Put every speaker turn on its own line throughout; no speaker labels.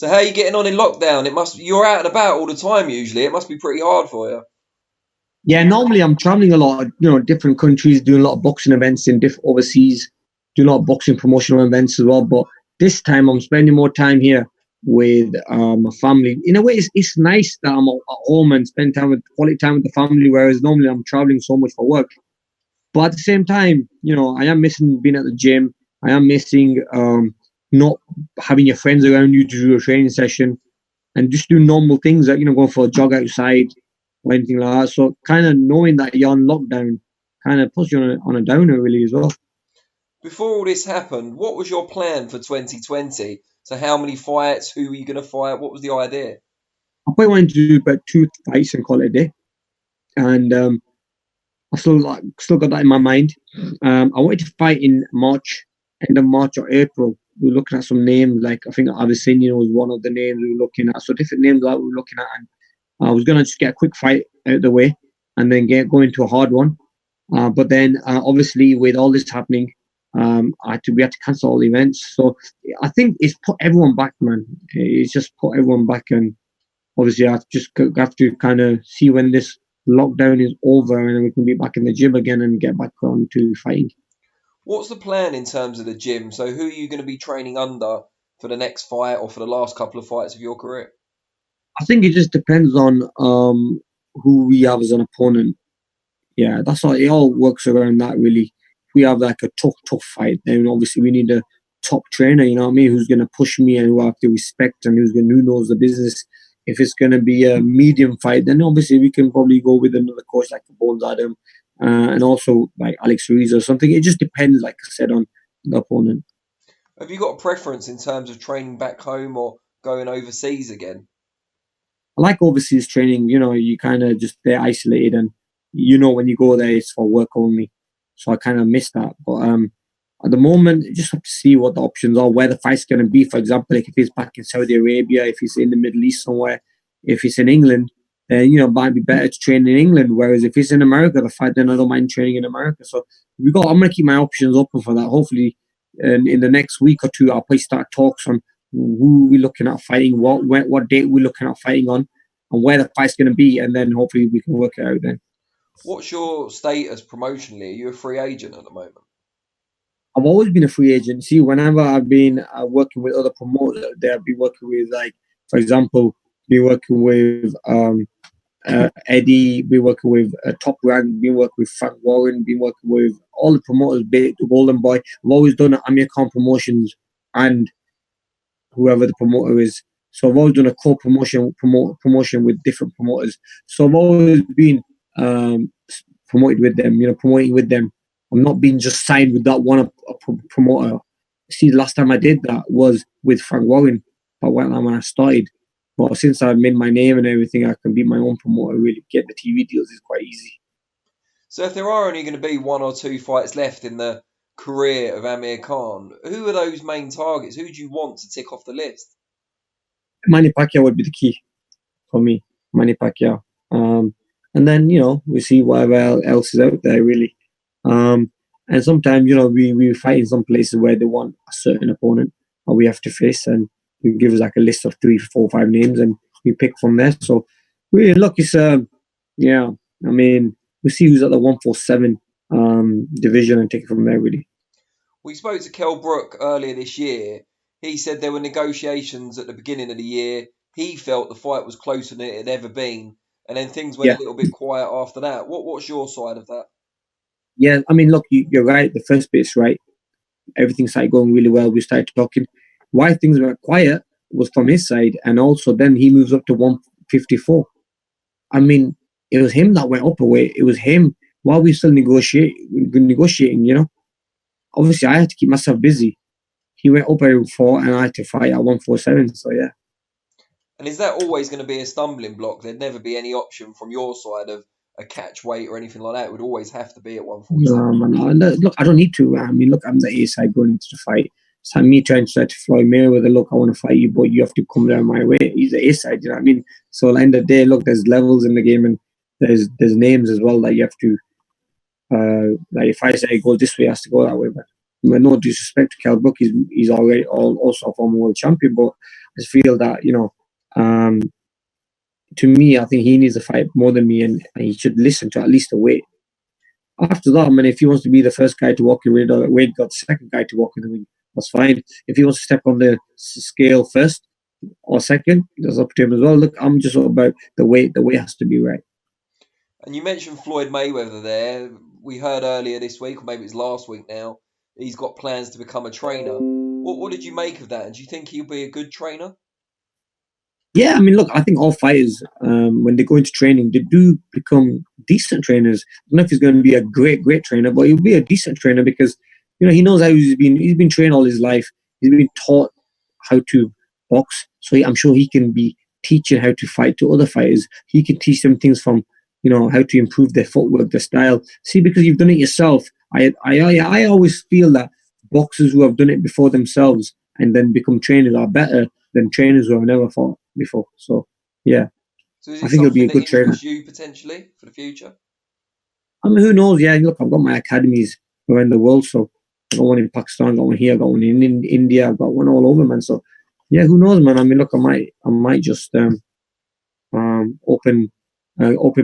So how are you getting on in lockdown? You're out and about all the time usually. It must be pretty hard for you.
Yeah, normally I'm traveling a lot, different countries, doing a lot of boxing events in different overseas, doing a lot of boxing promotional events as well. But this time I'm spending more time here with my family. In a way, it's nice that I'm at home and spend time with quality time with the family, whereas normally I'm traveling so much for work. But at the same time, I am missing being at the gym. I am missing not having your friends around you to do a training session and just do normal things like, going for a jog outside or anything like that. So kind of knowing that you're on lockdown kind of puts you on a downer really as well.
Before all this happened, what was your plan for 2020? So how many fights? Who were you going to fight? What was the idea?
I probably wanted to do about 2 fights and call it a day. And I still got that in my mind. I wanted to fight in March, end of March or April. We were looking at some names, like I think Abyssinia was one of the names we were looking at. So different names that we were looking at. And I was going to just get a quick fight out of the way and then go into a hard one. But then obviously with all this happening, we had to cancel all the events. So I think it's put everyone back, man. It's just put everyone back. And obviously I just have to kind of see when this lockdown is over and then we can be back in the gym again and get back on to fighting.
What's the plan in terms of the gym? So who are you going to be training under for the next fight or for the last couple of fights of your career?
I think it just depends on who we have as an opponent. Yeah, that's all. It all works around that really. If we have like a tough fight, then obviously we need a top trainer. You know what I mean? Who's going to push me and who I have to respect and who knows the business. If it's going to be a medium fight, then obviously we can probably go with another coach like Bones Adam, and also like Alex Ruiz or something. It just depends, like I said, on the opponent.
Have you got a preference in terms of training back home or going overseas again?
I like overseas training. You kind of just they're isolated, and when you go there, it's for work only. So I kind of miss that. But at the moment, you just have to see what the options are, where the fight's going to be. For example, like if it's back in Saudi Arabia, if it's in the Middle East somewhere, if it's in England, then it might be better to train in England. Whereas if it's in America, the fight, then I don't mind training in America. So I'm going to keep my options open for that. Hopefully, in the next week or two, I'll probably start talks on who we're looking at fighting, what date we're looking at fighting on, and where the fight's going to be, and then hopefully we can work it out then.
What's your status promotionally? Are you a free agent at the moment?
I've always been a free agent. See, whenever I've been working with other promoters, I've been working with, like, for example, been working with Eddie, been working with Top Rank, been working with Frank Warren, been working with all the promoters, the Golden Boy. I've always done Amir Khan promotions and whoever the promoter is. So I've always done a promotion with different promoters. So I've always been promoted with them, promoting with them. I'm not being just signed with that one promoter. See, the last time I did that was with Frank Warren, but when I started. But since I've made my name and everything, I can be my own promoter. Really, get the TV deals is quite easy.
So if there are only going to be one or two fights left in the career of Amir Khan, who are those main targets? Who do you want to tick off the list?
Manny Pacquiao would be the key for me. Manny Pacquiao. And then, we see whatever else is out there, really. And sometimes, we fight in some places where they want a certain opponent or we have to face, and we give us like a list of 3, 4, 5 names and we pick from there. So, really, look, it's, yeah, I mean, we see who's at the 147 division and take it from there, really.
We spoke to Kell Brook earlier this year. He said there were negotiations at the beginning of the year. He felt the fight was closer than it had ever been. And then things went a little bit quiet after that. What's your side of that?
Yeah, I mean, look, you're right. The first bit's right. Everything started going really well. We started talking. Why things went quiet was from his side. And also then he moves up to 154. I mean, it was him that went up a weight. It was him while we still negotiating, Obviously, I had to keep myself busy. He went up every 4 and I had to fight at 147. So, yeah.
And is that always going to be a stumbling block? There'd never be any option from your side of a catch weight or anything like that. It would always have to be at 147.
No. Look, I don't need to. I mean, look, I'm the A side going into the fight. It's like me trying to say to Floyd Mayweather, look, I want to fight you, but you have to come down my way. He's the A side, you know what I mean? So at the end of the day, look, there's levels in the game and there's names as well that you have to, like if I say go this way, it has to go that way. But with no disrespect to Kell Brook, he's already also a former world champion, but I just feel that, to me, I think he needs to fight more than me, and he should listen to at least the weight. After that, I mean, if he wants to be the first guy to walk in the ring, or Wade got the second guy to walk in the ring, that's fine. If he wants to step on the scale first or second, that's up to him as well. Look, I'm just all about the weight. The weight has to be right.
And you mentioned Floyd Mayweather there. We heard earlier this week, or maybe it's last week now, he's got plans to become a trainer. What did you make of that? And do you think he'll be a good trainer?
Yeah, I mean, look, I think all fighters, when they go into training, they do become decent trainers. I don't know if he's going to be a great trainer, but he'll be a decent trainer because, he knows how he's been trained all his life. He's been taught how to box. So I'm sure he can be teaching how to fight to other fighters. He can teach them things from, how to improve their footwork, their style. See, because you've done it yourself, I always feel that boxers who have done it before themselves and then become trainers are better than trainers who have never fought before. So, yeah.
So is
I
it
think he'll be a
something
good
that
trainer.
interests you potentially for the future?
I mean, who knows? Yeah, look, I've got my academies around the world. So I've got one in Pakistan, I've got one here, I've got one in India, I've got one all over, man. So, yeah, who knows, man? I mean, look, I might just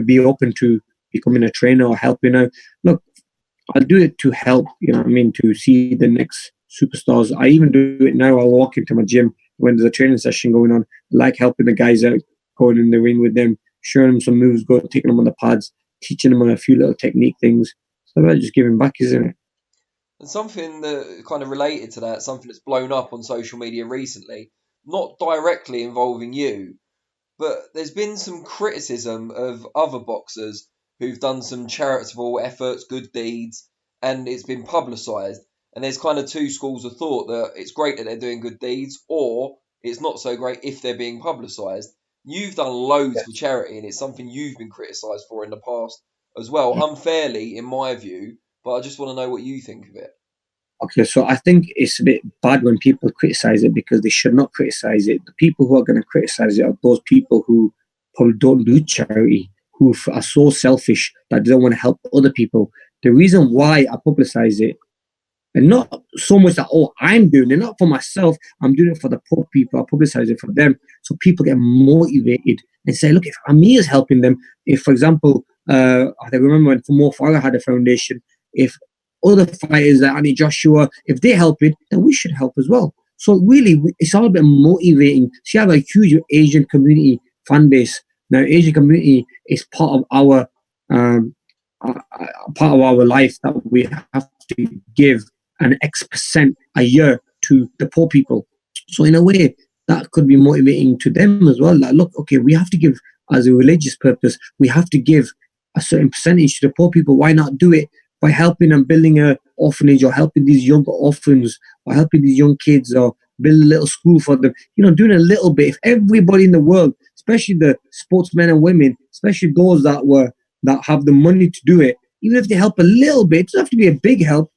be open to becoming a trainer or helping out. Look, I'll do it to help, to see the next superstars. I even do it now. I'll walk into my gym when there's a training session going on. I like helping the guys out, going in the ring with them, showing them some moves, taking them on the pads, teaching them a few little technique things. So about just giving back, isn't it?
And something that kind of related to that, something that's blown up on social media recently, not directly involving you, but there's been some criticism of other boxers who've done some charitable efforts, good deeds, and it's been publicised. And there's kind of two schools of thought that it's great that they're doing good deeds, or it's not so great if they're being publicised. You've done loads for charity, and it's something you've been criticised for in the past as well, unfairly, in my view. But I just want to know what you think of it.
Okay, so I think it's a bit bad when people criticize it because they should not criticize it. The people who are going to criticize it are those people who probably don't do charity, who are so selfish that they don't want to help other people. The reason why I publicize it, and not so much that, I'm doing it, not for myself, I'm doing it for the poor people, I publicize it for them, so people get motivated and say, look, if Amir is helping them, if, for example, I remember when Mo Farah had a foundation, if other fighters like Annie Joshua, if they help it, then we should help as well. So really, it's all about motivating. See, I have a huge Asian community fan base. Now, Asian community is part of our life that we have to give an X% a year to the poor people. So in a way, that could be motivating to them as well. Like, look, okay, we have to give, as a religious purpose, we have to give a certain percentage to the poor people. Why not do it by helping and building an orphanage, or helping these young orphans, or helping these young kids, or build a little school for them? Doing a little bit. If everybody in the world, especially the sportsmen and women, especially those that have the money to do it, even if they help a little bit, it doesn't have to be a big help,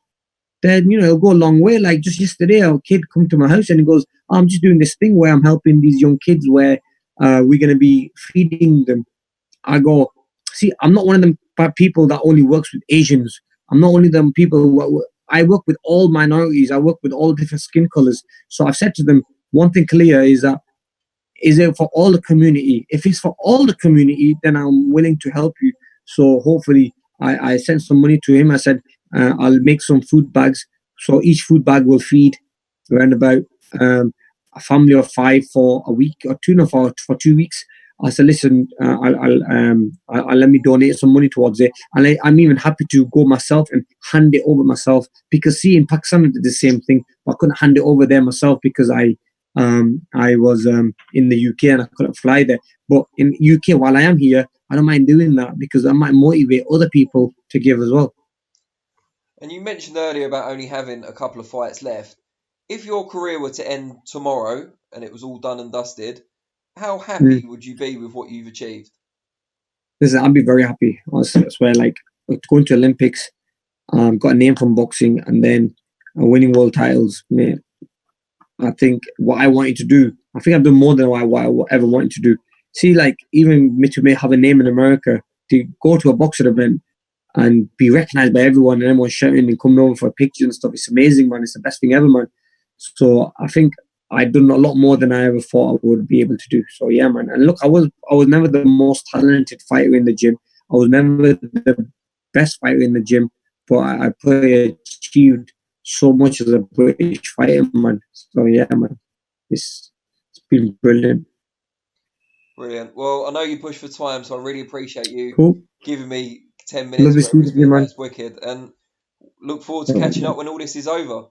then, it'll go a long way. Like just yesterday, a kid come to my house and he goes, I'm just doing this thing where I'm helping these young kids where we're going to be feeding them. I go, see, I'm not one of them people that only works with Asians. I'm not one of them people I work with all minorities. I work with all different skin colors. So I've said to them, one thing clear is that, is it for all the community? If it's for all the community, then I'm willing to help you. So hopefully I sent some money to him. I said, I'll make some food bags. So each food bag will feed around about a family of 5 for a week or two, no, for 2 weeks. I said, listen, I'll let me donate some money towards it. And I'm even happy to go myself and hand it over myself. Because see, in Pakistan, I did the same thing. But I couldn't hand it over there myself because I was in the UK and I couldn't fly there. But in UK, while I am here, I don't mind doing that because I might motivate other people to give as well.
And you mentioned earlier about only having a couple of fights left. If your career were to end tomorrow and it was all done and dusted, how happy would you be with what you've achieved?
Listen, I'd be very happy. Honestly, I swear, like going to Olympics, got a name from boxing, and then winning world titles. Man, I think what I wanted to do, I think I've done more than what I ever wanted to do. See, like even to have a name in America, to go to a boxing event, and be recognised by everyone, and everyone shouting and coming over for pictures and stuff. It's amazing, man. It's the best thing ever, man. So I think I've done a lot more than I ever thought I would be able to do. So yeah, man. And look, I was never the most talented fighter in the gym. I was never the best fighter in the gym, but I probably achieved so much as a British fighter, man. So yeah, man. It's been brilliant.
Brilliant. Well, I know you push for time, so I really appreciate you giving me 10
Love
minutes.
this with you, man.
That's wicked. And look forward to catching up when all this is over.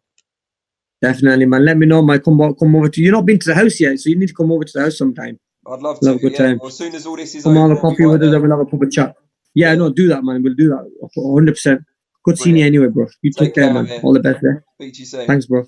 Definitely, man. Let me know, man. Come over to. You've not been to the house yet, so you need to come over to the house sometime.
I'd love to.
Have a good time.
Well, as soon as all this is
come
over,
have a coffee with us and we'll have a proper chat. Yeah, no, do that, man. We'll do that. 100%. Good seeing you anyway, bro. You take care, man. All the best, yeah.
Speak to you soon.
Thanks, bro.